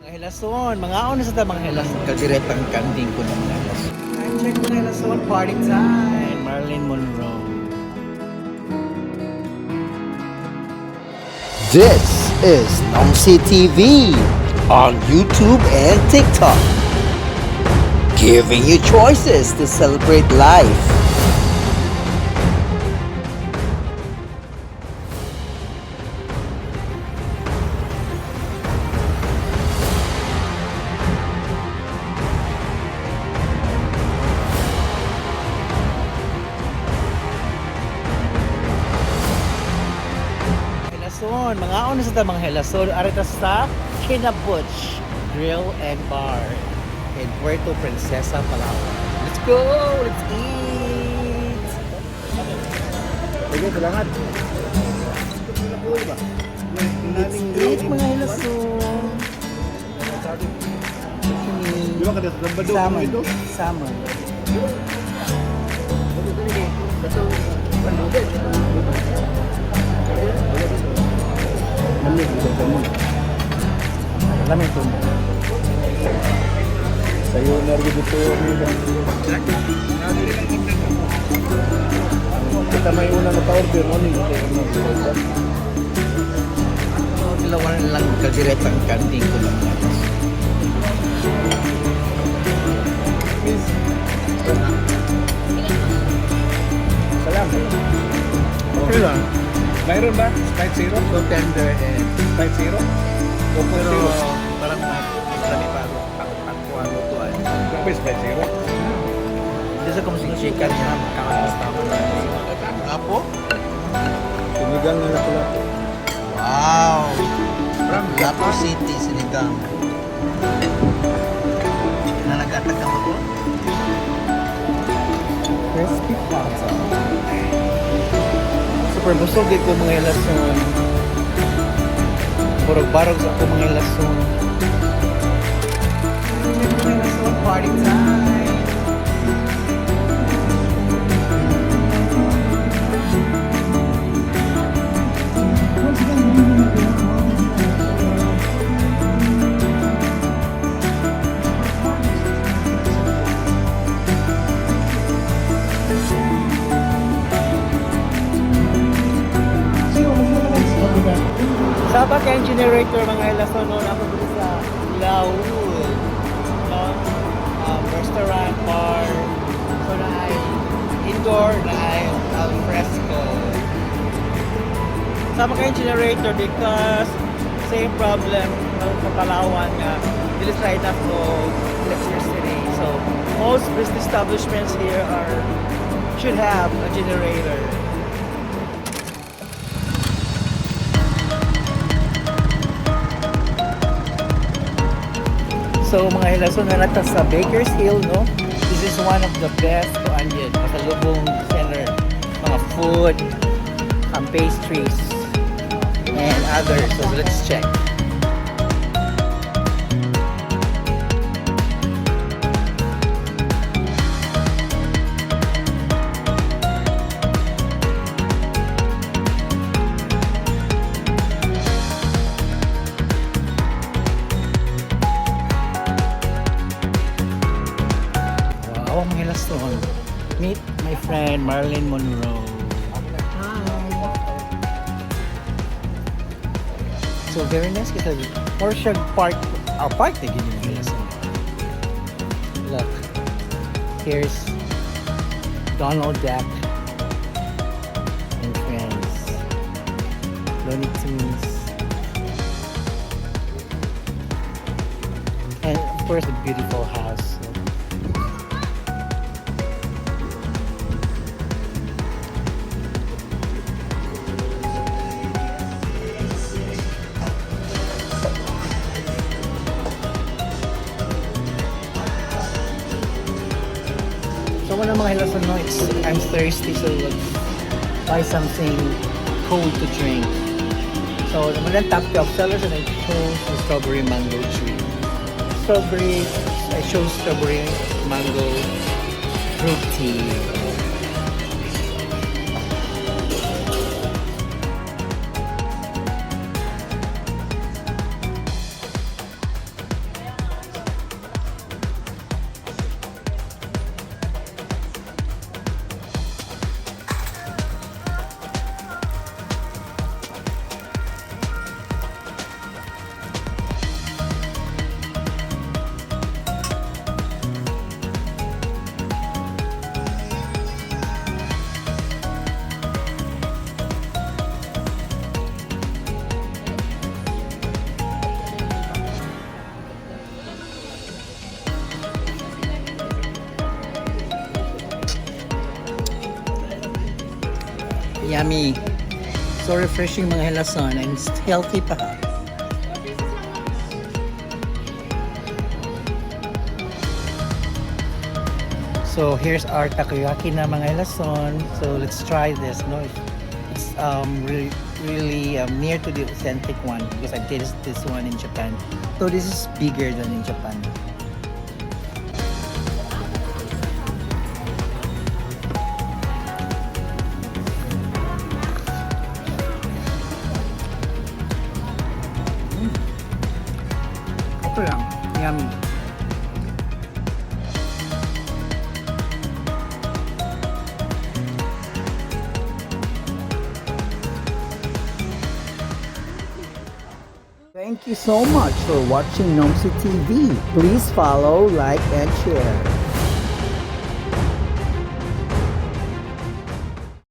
Mga helason, mga una sa mga helason. Kadiretang kanding ko ng mga helason. Time check mga helason, party time! Marilyn Monroe. This is Nomsi TV on YouTube and TikTok, giving you choices to celebrate life. Helason, mga una sa mga helason. Arita sa Kinabutch Grill and Bar in Puerto Princesa, Palawan. Let's go! Let's eat! Sige, salamat. Let's eat mga helason. Di ba kada sa gambado Salmon. ito? Salmon. Lamin ito. Sayo na rin dito. Kita may unang na-order mo ni Ilawan lang kadiretang kanding ko ng mga helason. Salamat. Okay lang. Mayroon ba? Sprite Zero? So tender and Sprite Zero? Coco pero Zero? parang marami pa ako lutuan. Ano ba yung Sprite Zero? Hindi sa kung chicken niya, makakagusta ko na. Apo? Sinigang na lato-lato. Wow! From Lapu City, sinigang. Nalagatak ka mo to? Crispy pizza. Super busog ko mga helason. Barog-barog sa ako mga helason. Mga helason, party time! Sabak ang generator mga helason noon ako dito sa Laud. No? Restaurant, bar. So na ay indoor, na ay al fresco. Sabak ang generator because same problem sa Palawan nga dili sa enough of electricity. So most business establishments here should have a generator. So mga helason na nata sa Baker's Hill, no? This is one of the best kuan yun, pasalubong center, mga food, pastries, and others. So let's check. Wow, mga helason. Meet my friend Marilyn Monroe. Hi. So very nice kasi Porsche Park. Park na gini mga helason. Look. Here's Donald Duck and friends. Looney Tunes. And of course the beautiful house. So one of mga helason, no, I'm thirsty, so let's buy something cold to drink. So naman ang top of sellers and I chose the strawberry mango tree. I chose strawberry mango fruit tea. Yummy. So refreshing mga helason and healthy pa. So here's our takoyaki na mga helason. So let's try this. No, it's really near to the authentic one because I tasted this one in Japan. So this is bigger than in Japan. Ito lang, yummy. Thank you so much for watching Nomsi TV. Please follow, like, and share.